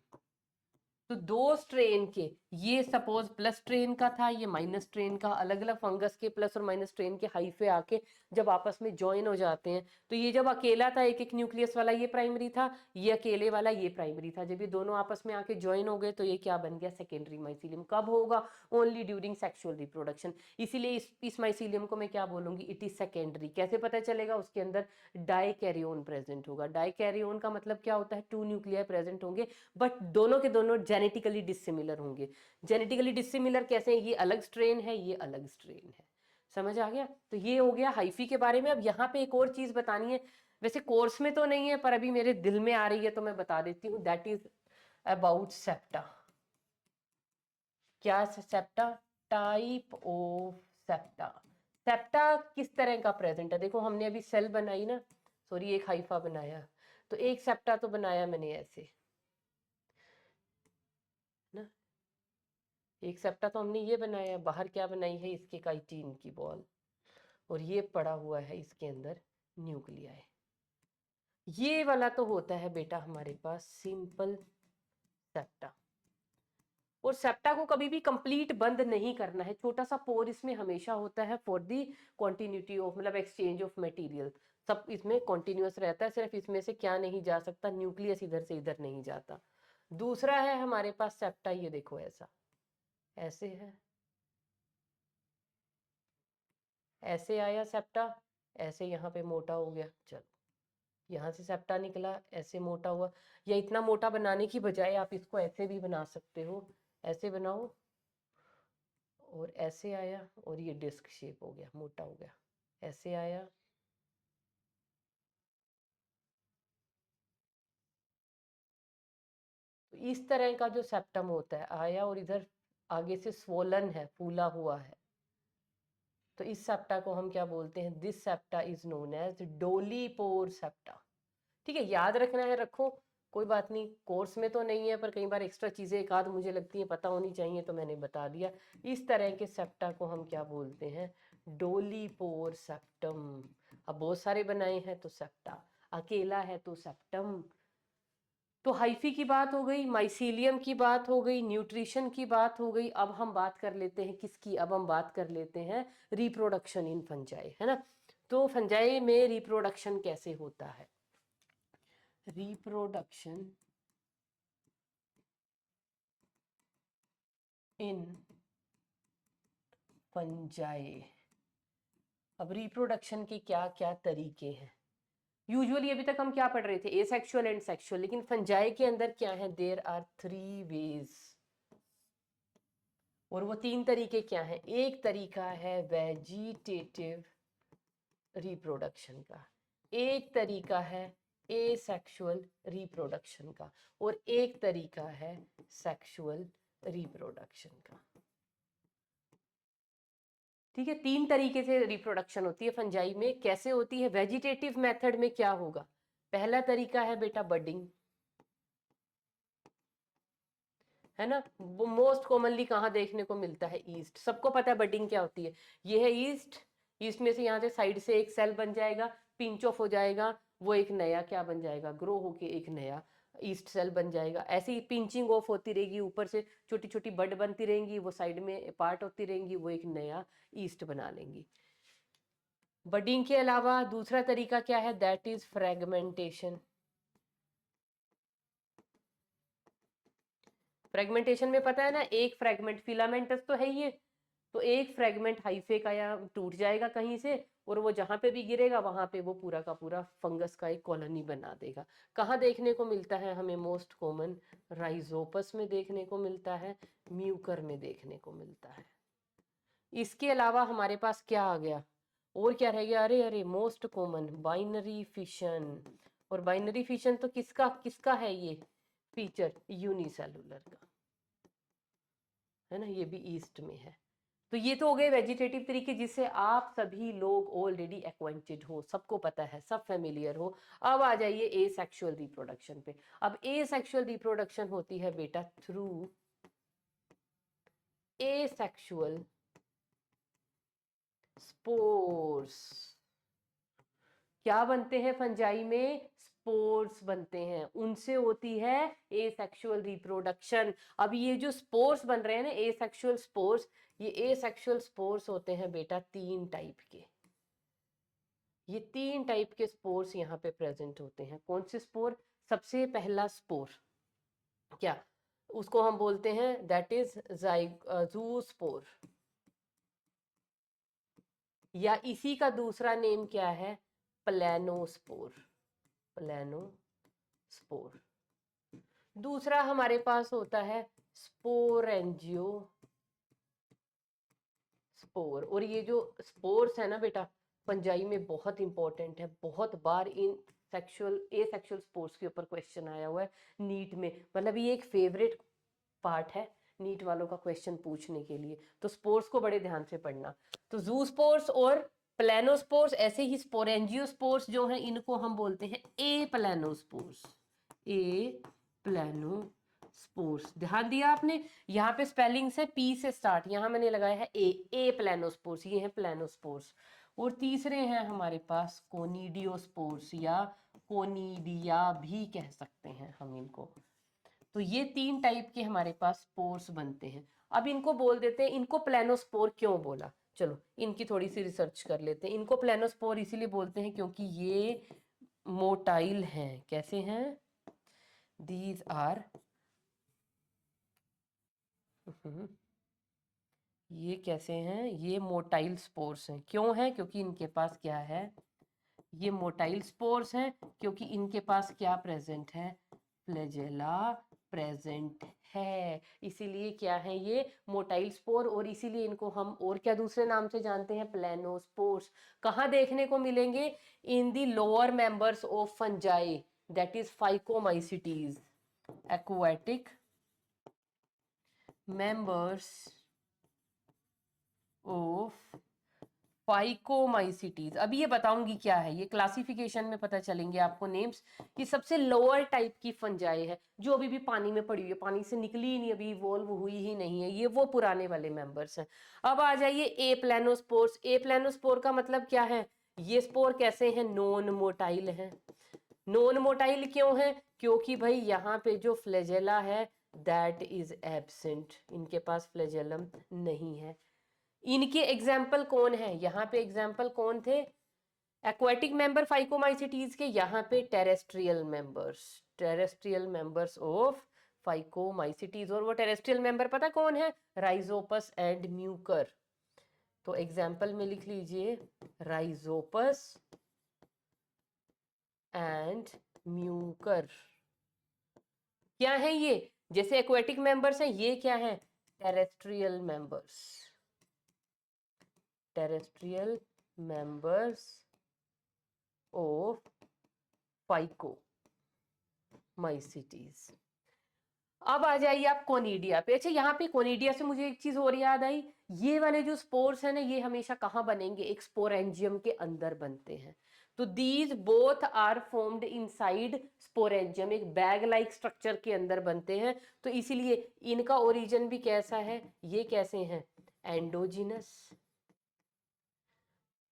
तो दो स्ट्रेन के, ये सपोज प्लस स्ट्रेन का था, ये माइनस स्ट्रेन का, अलग अलग फंगस के प्लस और माइनस स्ट्रेन के हाइफे आके जब आपस में ज्वाइन हो जाते हैं, तो ये जब अकेला था एक एक न्यूक्लियस वाला ये प्राइमरी था, ये अकेले वाला ये प्राइमरी था, जब ये दोनों आपस में आके ज्वाइन हो गए तो ये क्या बन गया, सेकेंडरी माइसीलियम। कब होगा, ओनली ड्यूरिंग सेक्सुअल रिप्रोडक्शन। इसीलिए इस माइसीलियम को मैं क्या बोलूंगी, इट इज सेकेंडरी। कैसे पता चलेगा, उसके अंदर डाइकैरियोन प्रेजेंट होगा। डाइकैरियोन का मतलब क्या होता है, 2 न्यूक्लियाई प्रेजेंट होंगे, बट दोनों के दोनों जेनेटिकली डिसिमिलर होंगे। जेनेटिकली डिसिमिलर कैसे हैं, ये अलग स्ट्रेन है, ये अलग स्ट्रेन है। समझ आ गया। तो ये हो गया हाइफी के बारे में। अब यहाँ पे एक और चीज बतानी है, वैसे कोर्स में तो नहीं है पर अभी मेरे दिल में आ रही है तो मैं बता देती हूँ, दैट इज अबाउट सेप्टा। क्या, septa, type of septa. Septa किस तरह का प्रेजेंट है, देखो हमने अभी सेल बनाई ना, सॉरी एक हाइफा बनाया, तो एक सेप्टा तो बनाया मैंने ऐसे ना, एक सेप्टा तो हमने ये बनाया, बाहर क्या बनाई है, इसके काइटिन की बॉल, और ये पड़ा हुआ है इसके अंदर न्यूक्लियाई। ये वाला तो होता है बेटा हमारे पास सिंपल सेप्टा। और सेप्टा को कभी भी कंप्लीट बंद नहीं करना है, छोटा सा पोर इसमें हमेशा होता है फॉर दी क्वांटिन्यूटी ऑफ, मतलब एक्सचेंज ऑफ मटेरियल, सब इसमें कॉन्टिन्यूस रहता है, सिर्फ इसमें से क्या नहीं जा सकता, न्यूक्लियस इधर से इधर नहीं जाता। दूसरा है हमारे पास सेप्टा, ये देखो ऐसा, ऐसे है, ऐसे आया सेप्टा, ऐसे यहाँ पे मोटा हो गया, चलो यहाँ से सेप्टा निकला, ऐसे मोटा हुआ, या इतना मोटा बनाने की बजाय आप इसको ऐसे भी बना सकते हो, ऐसे बनाओ और ऐसे आया, और ये डिस्क शेप हो गया, मोटा हो गया, ऐसे आया, तो इस तरह का जो सेप्टम होता है आया, और इधर आगे से स्वोलन है, फूला हुआ है, तो इस सेप्टा को हम क्या बोलते हैं, this septa is known as dolipore septa. ठीक है, याद रखना है, रखो, कोई बात नहीं, कोर्स में तो नहीं है पर कई बार एक्स्ट्रा चीजें एक आध मुझे लगती है पता होनी चाहिए तो मैंने बता दिया। इस तरह के सेप्टा को हम क्या बोलते हैं, डोलीपोर सेप्टम। अब बहुत सारे बनाए हैं तो सेप्टा, अकेला है तो सेप्टम। तो हाइफी की बात हो गई, माइसीलियम की बात हो गई, न्यूट्रिशन की बात हो गई। अब हम बात कर लेते हैं किसकी, अब हम बात कर लेते हैं रिप्रोडक्शन इन फंजाई, है ना। तो फंजाई में रिप्रोडक्शन कैसे होता है, रिप्रोडक्शन इन फंजाई। अब रिप्रोडक्शन के क्या क्या तरीके हैं, यूजुअली अभी तक हम क्या पढ़ रहे थे, एसेक्सुअल एंड सेक्सुअल, लेकिन फंजाई के अंदर क्या है, देयर आर 3 वेज। और वो 3 तरीके क्या हैं, एक तरीका है वेजिटेटिव रिप्रोडक्शन का, एक तरीका है एसेक्सुअल रिप्रोडक्शन का, और एक तरीका है सेक्सुअल रिप्रोडक्शन का। ठीक है, 3 तरीके से रिप्रोडक्शन होती है फंजाई में। कैसे होती है, वेजिटेटिव मेथड में क्या होगा, पहला तरीका है बेटा बडिंग, है ना। वो मोस्ट कॉमनली कहाँ देखने को मिलता है, ईस्ट। सबको पता है बडिंग क्या होती है, ये है ईस्ट। ईस्ट में से यहाँ से साइड से एक सेल बन जाएगा, पिंच ऑफ हो जाएगा, वो एक नया क्या बन जाएगा, ग्रो होके एक नया ईस्ट सेल बन जाएगा। ऐसे ही पिंचिंग ऑफ होती रहेगी, ऊपर से छोटी छोटी बड बनती रहेंगी, वो साइड में पार्ट होती रहेंगी, वो एक नया ईस्ट बना लेंगी। बडिंग के अलावा दूसरा तरीका क्या है, दैट इज फ्रेगमेंटेशन। फ्रेगमेंटेशन में पता है ना, एक फ्रेगमेंट फिलामेंटस तो है ये, तो एक फ्रेगमेंट हाइफे का या टूट जाएगा कहीं से, और वो जहां पे भी गिरेगा वहां पे वो पूरा का पूरा फंगस का एक कॉलोनी बना देगा। कहाँ देखने को मिलता है हमें, मोस्ट कॉमन राइजोपस में देखने को मिलता है, म्यूकर में देखने को मिलता है। इसके अलावा हमारे पास क्या आ गया, और क्या रह गया, अरे अरे मोस्ट कॉमन बाइनरी फिशन। और बाइनरी फिशन तो किसका किसका है ये फीचर, यूनिसेलुलर का, है ना, ये भी ईस्ट में है। तो ये तो हो गए वेजिटेटिव तरीके जिससे आप सभी लोग ऑलरेडी एक्वेंटेड हो, सबको पता है, सब फेमिलियर हो। अब आ जाइए ए सेक्सुअल रिप्रोडक्शन पे। अब ए सेक्सुअल रिप्रोडक्शन होती है बेटा थ्रू ए सेक्सुअल स्पोर्स। क्या बनते हैं फंजाई में, स्पोर्स बनते हैं, उनसे होती है एसेक्सुअल रिप्रोडक्शन। अब ये जो स्पोर्स बन रहे हैं ना, एसेक्सुअल स्पोर्स, ये एसेक्सुअल स्पोर्स होते हैं बेटा 3 टाइप के। ये 3 टाइप के स्पोर्स यहाँ पे प्रेजेंट होते हैं। कौन से स्पोर, सबसे पहला स्पोर क्या, उसको हम बोलते हैं दैट इज ज़ूस्पोर, या इसी का दूसरा नेम क्या है, प्लेनोस्पोर। प्लेनोस्पोर। दूसरा हमारे पास होता है स्पोरेंजियो स्पोर। और ये जो स्पोर्स है ना बेटा, फंजाई में बहुत इंपॉर्टेंट है, बहुत बार इन सेक्सुअल एसेक्सुअल स्पोर्स के ऊपर क्वेश्चन आया हुआ है नीट में, मतलब ये एक फेवरेट पार्ट है नीट वालों का क्वेश्चन पूछने के लिए। तो स्पोर्स को बड़े ध्यान से पढ़ना। तो जूस्पोर्स और प्लेनोस्पोर्स, ऐसे ही स्पोरेंजियोस्पोर्स जो हैं इनको हम बोलते हैं ए प्लेनोस्पोर्स। ए प्लेनोस्पोर्स, ध्यान दिया आपने, यहाँ पे स्पेलिंग से पी से स्टार्ट, यहाँ मैंने लगाया है ए प्लेनोस्पोर्स, ये है प्लेनोस्पोर्स। और तीसरे हैं हमारे पास कोनिडियोस्पोर्स, या कोनिडिया भी कह सकते हैं हम इनको। तो ये 3 टाइप के हमारे पास स्पोर्स बनते हैं। अब इनको बोल देते हैं, इनको प्लेनोस्पोर क्यों बोला, चलो इनकी थोड़ी सी रिसर्च कर लेते हैं। इनको प्लेनोस्पोर इसीलिए बोलते हैं क्योंकि ये मोटाइल हैं। कैसे हैं, दीज आर, ये कैसे हैं, ये मोटाइल स्पोर्स हैं। क्यों है, क्योंकि इनके पास क्या है, ये मोटाइल स्पोर्स हैं क्योंकि इनके पास क्या प्रेजेंट है, फ्लैजेला प्रेजेंट है, इसीलिए क्या है ये मोटाइल स्पोर। और इसीलिए इनको हम और क्या दूसरे नाम से जानते हैं, प्लेनोस्पोर्स। कहाँ देखने को मिलेंगे, in the lower members of fungi, that is phycomycetes, aquatic members of phycomycetes. अभी ये बताऊंगी क्या है, ये क्लासिफिकेशन में पता चलेंगे आपको नेम्स। ये सबसे लोअर टाइप की फंजाई है जो अभी भी पानी में पड़ी हुई है, पानी से निकली ही नहीं, अभी इवॉल्व हुई ही नहीं है, ये वो पुराने वाले मेंबर्स हैं। अब आ जाइए ए प्लेनोस्पोर्स। ए प्लेनोस्पोर का मतलब क्या है, ये स्पोर कैसे हैं, नॉन मोटाइल है। नॉन मोटाइल क्यों है, क्योंकि भाई यहाँ पे जो फ्लैजेला है दैट इज एब्सेंट, इनके पास फ्लैजेलम नहीं है। इनके एग्जाम्पल कौन है, यहाँ पे एग्जाम्पल कौन थे, एक्वाटिक मेंबर फाइकोमाइसिटीज के, यहाँ पे टेरेस्ट्रियल मेंबर्स ऑफ फाइकोमाइसिटीज। और वो टेरेस्ट्रियल मेंबर पता कौन है, राइजोपस एंड म्यूकर। तो एग्जाम्पल में लिख लीजिए राइजोपस एंड म्यूकर। क्या है ये, जैसे एक्वाटिक मेंबर्स हैं, ये क्या है, terrestrial members, terrestrial members of phycomycetes. अब आ जाइए आप कोनिडिया पे। अच्छा, यहाँ पे कोनिडिया से मुझे एक चीज और याद आई, ये वाले जो स्पोर्स है ना, ये हमेशा कहाँ बनेंगे, एक स्पोरेंजियम के अंदर बनते हैं। तो these both are formed inside sporangium, एक बैग लाइक स्ट्रक्चर के अंदर बनते हैं। तो इसीलिए इनका ओरिजिन भी कैसा है, ये कैसे हैं, एंडोजिनस।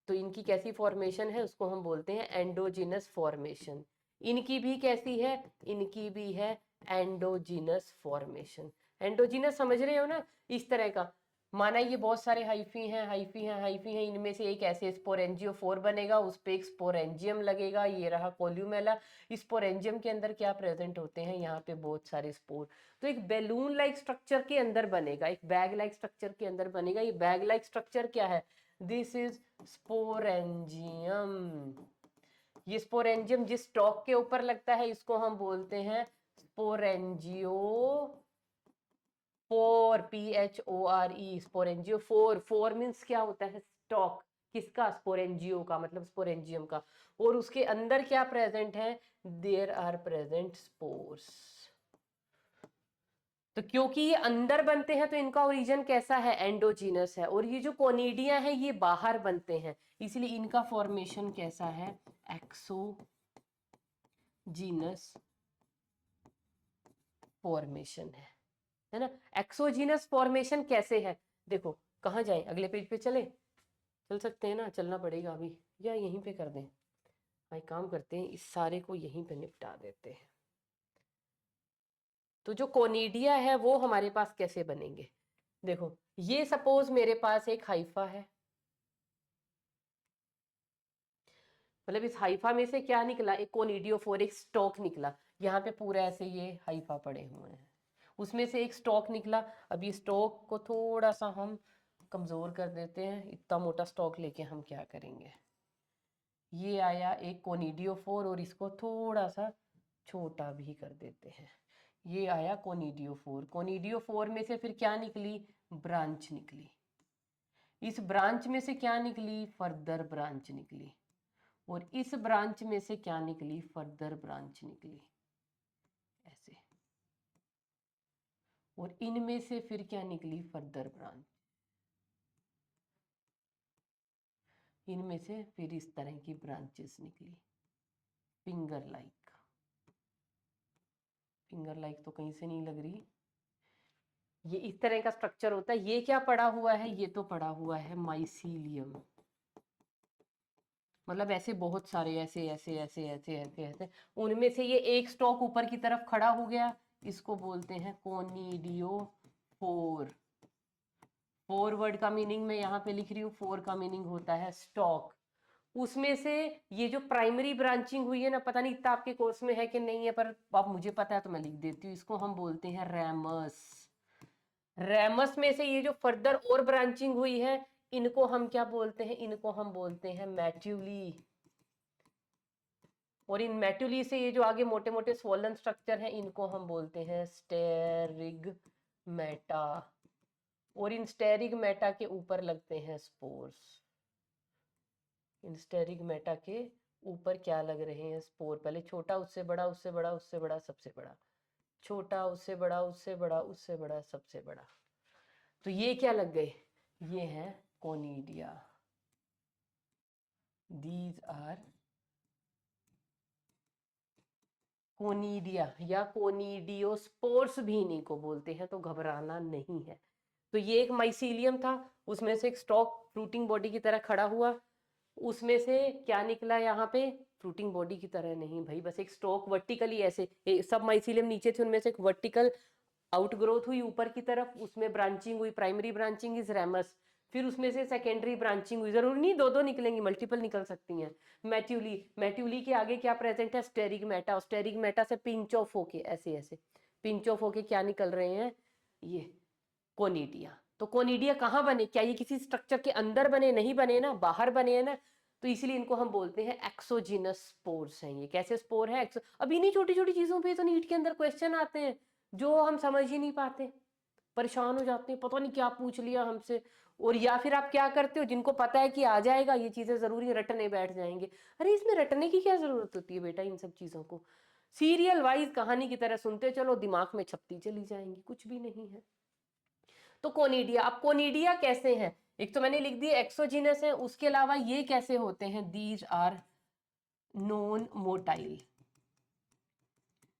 तो इनकी कैसी फॉर्मेशन है, उसको हम बोलते हैं एंडोजिनस फॉर्मेशन। इनकी भी कैसी है, इनकी भी है एंडोजिनस फॉर्मेशन। एंडोजिनस समझ रहे हो ना, इस तरह का। माना ये बहुत सारे हाइफी हैं, हाइफी हैं, हाइफी हैं, इनमें से एक ऐसे स्पोरेंजियोफोर बनेगा, उस पे एक स्पोरेंजियम लगेगा, ये रहा कोल्यूमेला। स्पोरेंजियम के अंदर क्या प्रेजेंट होते हैं, यहाँ पे बहुत सारे स्पोर। तो एक बैलून लाइक स्ट्रक्चर के अंदर बनेगा, एक बैग लाइक स्ट्रक्चर के अंदर बनेगा। ये बैग लाइक स्ट्रक्चर क्या है, दिस इज स्पोरेंजियम। ये स्पोरेंजियम जिस स्टॉक के ऊपर लगता है इसको हम बोलते हैं sporangiophore, PHORE, sporangiophore. Phore means क्या होता है, स्टॉक। किसका, स्पोरेंजियो का, मतलब स्पोरेंजियम का। और उसके अंदर क्या प्रेजेंट है, देयर आर प्रेजेंट स्पोर्स। तो क्योंकि ये अंदर बनते हैं तो इनका ओरिजिन कैसा है, एंडोजीनस है। और ये जो कोनिडिया है ये बाहर बनते हैं, इसलिए इनका फॉर्मेशन कैसा है, एक्सोजीनस फॉर्मेशन है ना। एक्सोजीनस फॉर्मेशन कैसे है, देखो कहाँ जाए, अगले पेज पे चले, चल सकते हैं ना, चलना पड़ेगा अभी, या यहीं पे कर दें। भाई काम करते हैं, इस सारे को यहीं पे निपटा देते हैं। तो जो कोनिडिया है वो हमारे पास कैसे बनेंगे, देखो ये सपोज मेरे पास एक हाइफा है, मतलब इस हाइफा में से क्या निकला, एक कोनिडियोफोर, एक स्टॉक निकला। यहाँ पे पूरा ऐसे ये हाइफा पड़े हुए हैं, उसमें से एक स्टॉक निकला। अब ये स्टॉक को थोड़ा सा हम कमजोर कर देते हैं, इतना मोटा स्टॉक लेके हम क्या करेंगे, ये आया एक कोनिडियोफोर और इसको थोड़ा सा छोटा भी कर देते हैं। ये आया कोनिडियोफोर, कोनिडियोफोर में से फिर क्या निकली, ब्रांच निकली। इस ब्रांच में से क्या निकली, फर्दर ब्रांच निकली। और इस ब्रांच में से क्या निकली, फर्दर ब्रांच निकली, ऐसे। और इनमें से फिर क्या निकली, फर्दर ब्रांच। इनमें से फिर इस तरह की ब्रांचेस निकली, फिंगर लाइक। फिंगर लाइक तो कहीं से नहीं लग रही, ये इस तरह का स्ट्रक्चर होता है। ये क्या पड़ा हुआ है, ये तो पड़ा हुआ है माइसीलियम। मतलब ऐसे बहुत सारे, ऐसे ऐसे ऐसे ऐसे ऐसे ऐसे, उनमें से ये एक स्टॉक ऊपर की तरफ खड़ा हो गया, इसको बोलते हैं कोनिडियोफोर। फोर वर्ड का मीनिंग मैं यहाँ पे लिख रही हूँ, फोर का मीनिंग होता है स्टॉक। उसमें से ये जो प्राइमरी ब्रांचिंग हुई है ना, पता नहीं इतना आपके कोर्स में है कि नहीं है, पर अब मुझे पता है तो मैं लिख देती हूँ, इसको हम बोलते हैं रैमस। रैमस में से ये जो फर्दर और ब्रांचिंग हुई है, इनको हम क्या बोलते हैं, इनको हम बोलते हैं मैट्यूली। और इन मैट्यूली से ये जो आगे मोटे मोटे स्वोलन स्ट्रक्चर हैं, इनको हम बोलते हैं स्टेरिगमेटा। और इन स्टेरिगमेटा के ऊपर लगते हैं स्पोर्स। इन स्टेरिगमेटा के ऊपर क्या लग रहे हैं, स्पोर। पहले छोटा, उससे बड़ा, उससे बड़ा, उससे बड़ा, सबसे बड़ा, छोटा, उससे बड़ा, उससे बड़ा, उससे बड़ा, सबसे बड़ा। तो ये क्या लग गए, ये है कोनिडिया। दीज आर कोनिडिया, या कोनिडियोस्पोर्स भी इन्हीं को बोलते हैं, तो घबराना नहीं है। तो ये एक माइसीलियम था, उसमें से एक स्टॉक फ्रूटिंग बॉडी की तरह खड़ा हुआ, उसमें से क्या निकला, यहाँ पे फ्रूटिंग बॉडी की तरह नहीं भाई, बस एक स्टॉक वर्टिकली ऐसे, सब माइसीलियम नीचे थे, उनमें से एक वर्टिकल आउटग्रोथ हुई ऊपर की तरफ, उसमें ब्रांचिंग हुई, प्राइमरी ब्रांचिंग इज रेमस। फिर उसमें से सेकेंडरी ब्रांचिंग हुई, जरूरी नहीं दो दो निकलेंगी, मल्टीपल निकल सकती हैं। मैट्यूली, मैट्यूली के आगे क्या प्रेजेंट है, स्टेरिगमेटा। स्टेरिगमेटा से पिंच ऑफ होके ऐसे ऐसे पिंच ऑफ होके क्या निकल रहे हैं, ये कोनिडिया। तो कोनिडिया कहाँ बने, क्या ये किसी स्ट्रक्चर के अंदर बने, नहीं बने ना, बाहर बने हैं ना। तो इसलिए इनको हम बोलते हैं एक्सोजिनस स्पोर्स हैं। ये कैसे स्पोर है, अब इन्हीं छोटी छोटी चीजों पे तो नीट के अंदर क्वेश्चन आते हैं, जो हम समझ ही नहीं पाते, परेशान हो जाते हैं, पता नहीं क्या पूछ लिया हमसे। और या फिर आप क्या करते हो, जिनको पता है कि आ जाएगा ये चीजें जरूरी, रटने बैठ जाएंगे। अरे इसमें रटने की क्या जरूरत होती है बेटा, इन सब चीजों को सीरियल वाइज कहानी की तरह सुनते चलो, दिमाग में छपती चली जाएंगी, कुछ भी नहीं है। तो कोनिडिया, अब कोनिडिया कैसे हैं, एक तो मैंने लिख दिया एक्सोजीनस है, उसके अलावा ये कैसे होते हैं, दीज आर नॉन मोटाइल।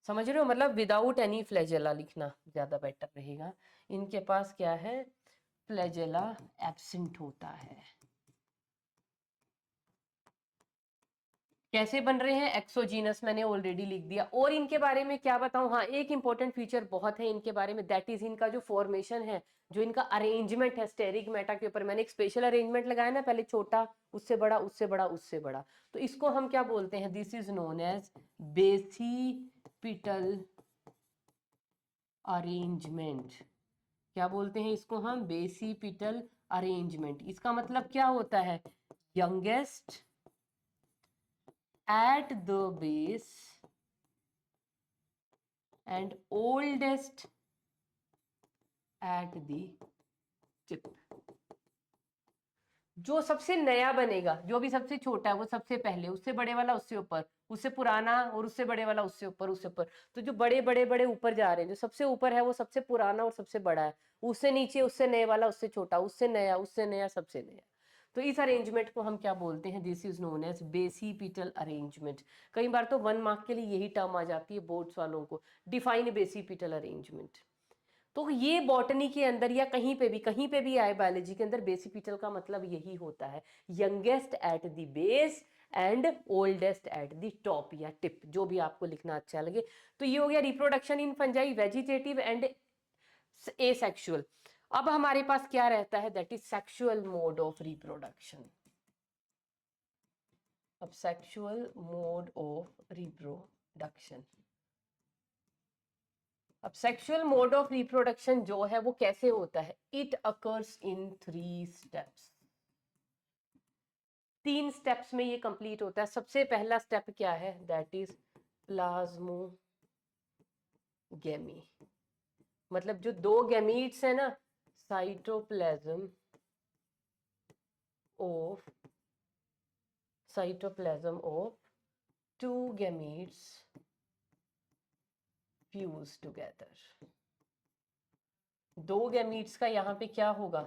समझ रहे हो, मतलब विदाउट एनी फ्लैजेला लिखना ज्यादा बेटर रहेगा। इनके पास क्या है, फ्लैजेला एब्सेंट होता है। कैसे बन रहे हैं, एक्सोजीनस मैंने ऑलरेडी लिख दिया। और इनके बारे में क्या बताऊं, हाँ एक इंपॉर्टेंट फीचर बहुत है इनके बारे में, दैट इज इनका जो फॉर्मेशन है, जो इनका अरेंजमेंट है स्टेरिगमेटा के ऊपर। मैंने एक स्पेशल अरेंजमेंट लगाया ना, पहले छोटा, उससे बड़ा, उससे बड़ा, उससे बड़ा। तो इसको हम क्या बोलते हैं, this is known as basipetal arrangement. क्या बोलते हैं इसको हम, बेसिपिटल अरेंजमेंट। इसका मतलब क्या होता है, youngest at the base and oldest at the tip। जो सबसे नया बनेगा, जो भी सबसे छोटा है वो सबसे पहले, उससे बड़े वाला उससे ऊपर, उससे पुराना, और उससे बड़े वाला उससे ऊपर, उससे ऊपर। तो जो बड़े बड़े बड़े ऊपर जा रहे हैं, जो सबसे ऊपर है वो सबसे पुराना और सबसे बड़ा है, उससे नीचे उससे नए वाला उससे छोटा, उससे नया सबसे नया। तो इस अरेंजमेंट को हम क्या बोलते हैं, this is known as basipetal arrangement. कई बार तो 1 मार्क के लिए यही टर्म आ जाती है बोर्ड्स वालों को, डिफाइन बेसिपिटल अरेंजमेंट। तो ये बॉटनी के अंदर या कहीं पे भी आए बायोलॉजी के अंदर, बेसिपिटल का मतलब यही होता है, youngest at the base and oldest at the top या टिप, जो भी आपको लिखना अच्छा लगे। तो ये हो गया reproduction in fungi, vegetative and asexual. अब हमारे पास क्या रहता है, that is sexual mode of reproduction. अब सेक्सुअल मोड ऑफ रिप्रोडक्शन, अब सेक्सुअल मोड ऑफ रिप्रोडक्शन जो है वो कैसे होता है, it occurs in 3 steps. 3 steps में ये कंप्लीट होता है। सबसे पहला स्टेप क्या है, दैट इज प्लाज्मोगेमी। मतलब जो 2 गैमीट्स है ना, cytoplasm of to gametes fuse together. 2 gametes का यहाँ पे क्या होगा,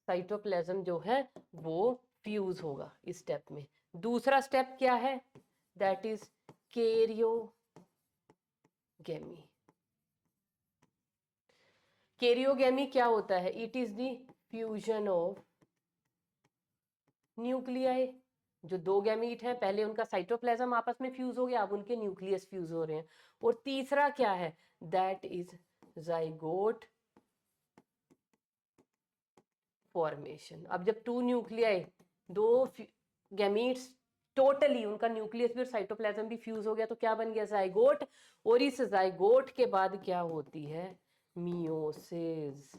साइटोप्लाज्म जो है वो फ्यूज होगा इस स्टेप में। दूसरा स्टेप क्या है, दैट इज कैरियोगेमी। कैरियोगेमी क्या होता है, it is the fusion of nuclei. जो 2 गैमीट हैं, पहले उनका साइटोप्लाज्म आपस में फ्यूज हो गया, अब उनके न्यूक्लियस फ्यूज हो रहे हैं। और तीसरा क्या है, दैट इज जाइगोट फॉर्मेशन। अब जब 2 न्यूक्लियाई, 2 गैमीट्स टोटली उनका न्यूक्लियस भी और साइटोप्लाज्म भी फ्यूज हो गया, तो क्या बन गया, जाइगोट। और इस जाइगोट के बाद क्या होती है, मियोसिस।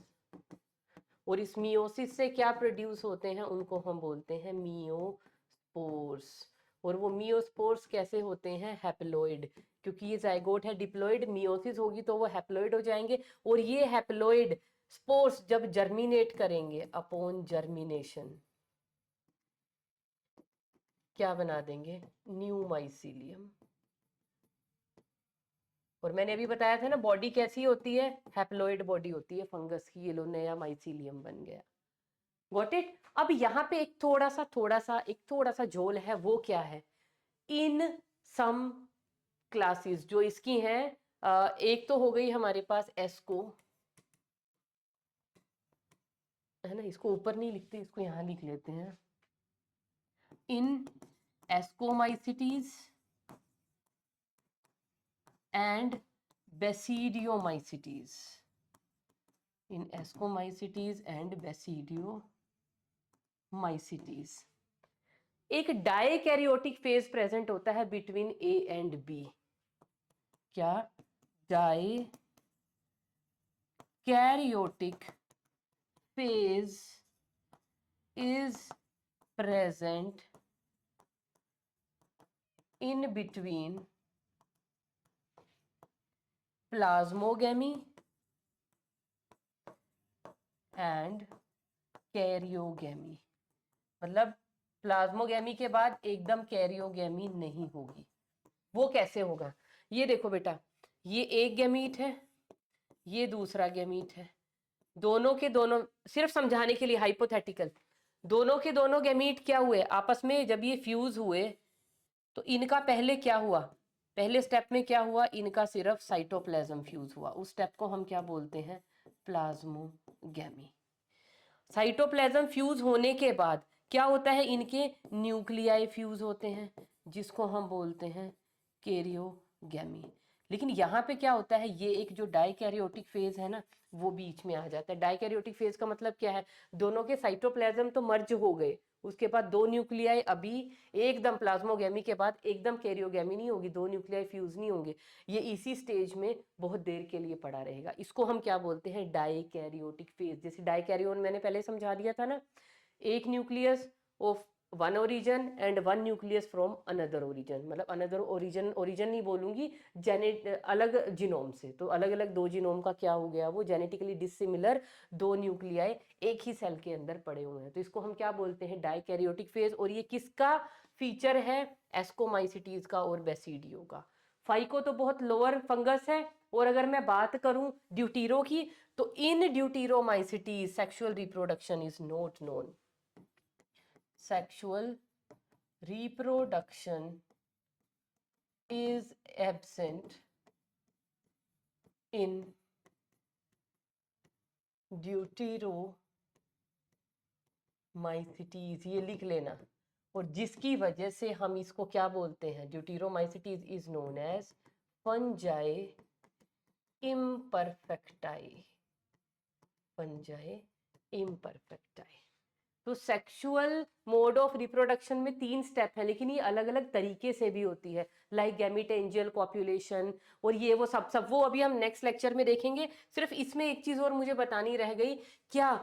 और इस मियोसिस से क्या प्रोड्यूस होते हैं, उनको हम बोलते हैं मियोस्पोर्स। और वो मियोस्पोर्स कैसे होते हैं, हैप्लोइड। क्योंकि ये जाइगोट है डिप्लॉइड, मियोसिस होगी तो वो हैप्लोइड हो जाएंगे। और ये हैप्लोइड स्पोर्स जब जर्मिनेट करेंगे, अपॉन जर्मिनेशन क्या बना देंगे, न्यू माइसीलियम। और मैंने अभी बताया था ना, बॉडी कैसी होती है, हैप्लोइड बॉडी होती है फंगस की। ये लो नया माइसीलियम बन गया, गॉट इट। अब यहाँ पे एक थोड़ा सा झोल है, वो क्या है, इन सम क्लासेस जो इसकी हैं, एक तो हो गई हमारे पास एस्को, है ना, इसको ऊपर नहीं लिखते, इसको यहाँ लिख लेते हैं, in ascomycetes and basidiomycetes. In ascomycetes and basidiomycetes. एक डाइकैरियोटिक फेज प्रेजेंट होता है बिटवीन ए एंड बी। क्या, dikaryotic phase is present in between plasmogamy and karyogamy. मतलब प्लाज्मोगेमी के बाद एकदम कैरियोगेमी नहीं होगी। वो कैसे होगा, ये देखो बेटा, ये एक गैमीट है, ये दूसरा गैमीट है, दोनों के दोनों, सिर्फ समझाने के लिए हाइपोथेटिकल, दोनों के दोनों गैमीट क्या हुए आपस में, जब ये फ्यूज हुए तो इनका पहले क्या हुआ, पहले स्टेप में क्या हुआ, इनका सिर्फ साइटोप्लाज्म फ्यूज हुआ, उस स्टेप को हम क्या बोलते हैं, प्लाज्मोगेमी। साइटोप्लाज्म फ्यूज होने के बाद क्या होता है, इनके न्यूक्लियाई फ्यूज होते हैं जिसको हम बोलते हैं कैरियोगेमी। लेकिन यहाँ पे क्या होता है, ये एक जो डाइकैरियोटिक फेज है ना, वो बीच में आ जाता है। डाइकैरियोटिक फेज का मतलब क्या है, दोनों के साइटोप्लाज्म तो मर्ज हो गए, उसके बाद दो न्यूक्लियाई अभी एकदम प्लाज्मोगेमी के बाद एकदम कैरियोगेमी नहीं होगी, दो न्यूक्लियाई फ्यूज नहीं होंगे, ये इसी स्टेज में बहुत देर के लिए पड़ा रहेगा। इसको हम क्या बोलते हैं, डाइकैरियोटिक फेज। जैसे डाइकैरियोन मैंने पहले समझा दिया था ना, एक nucleus of one origin and one nucleus from another origin, मतलब अनदर ओरिजन, ओरिजन नहीं बोलूंगी, जेनेट अलग जीनोम से, तो अलग अलग दो जीनोम का क्या हो गया, वो जेनेटिकली डिसिमिलर दो न्यूक्लियाई एक ही सेल के अंदर पड़े हुए हैं, तो इसको हम क्या बोलते हैं, डाइकैरियोटिक फेज। और ये किसका फीचर है, एस्कोमाइसिटीज का और बेसिडियो का। फाइको तो बहुत लोअर फंगस है, और अगर मैं बात करूं ड्यूटीरो की, तो in deuteromycetes sexual reproduction is not known. Sexual reproduction is absent in deuteromycetes, ये लिख लेना। और जिसकी वजह से हम इसको क्या बोलते हैं, deuteromycetes is known as fungi imperfecti, fungi imperfecti. तो सेक्सुअल मोड ऑफ रिप्रोडक्शन में 3 स्टेप है, लेकिन ये अलग अलग तरीके से भी होती है, लाइक गैमीटेंजियल कॉप्यूलेशन, और ये वो सब वो अभी हम नेक्स्ट लेक्चर में देखेंगे। सिर्फ इसमें एक चीज और मुझे बतानी रह गई, क्या,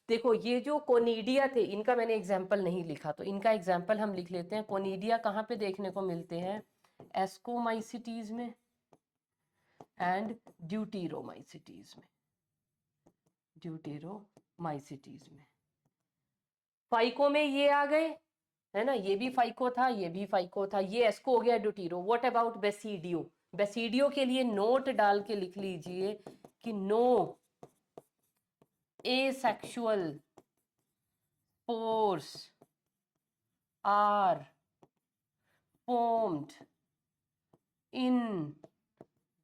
देखो ये जो कोनिडिया थे, इनका मैंने एग्जाम्पल नहीं लिखा, तो इनका एग्जाम्पल हम लिख लेते हैं। कोनिडिया कहाँ पे देखने को मिलते हैं, एस्कोमाइसिटीज में एंड ड्यूटीरोमाइसिटीज में, ड्यूटीरोमाइसिटीज में। फाइको में ये आ गए, है ना, ये भी फाइको था, ये भी फाइको था, ये एस्को हो गया deutero. What about basidio, basidio के लिए नोट डाल के लिख लीजिए कि no asexual spores are formed in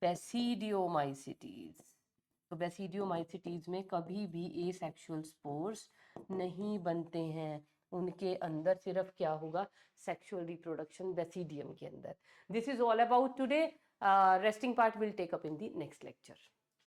basidiomycetes. तो बेसिडियोमाइसिटीज में कभी भी एसेक्सुअल स्पोर्स नहीं बनते हैं, उनके अंदर सिर्फ क्या होगा, सेक्सुअल रिप्रोडक्शन बेसिडियम के अंदर। This is all about today, resting part will take up in the next lecture.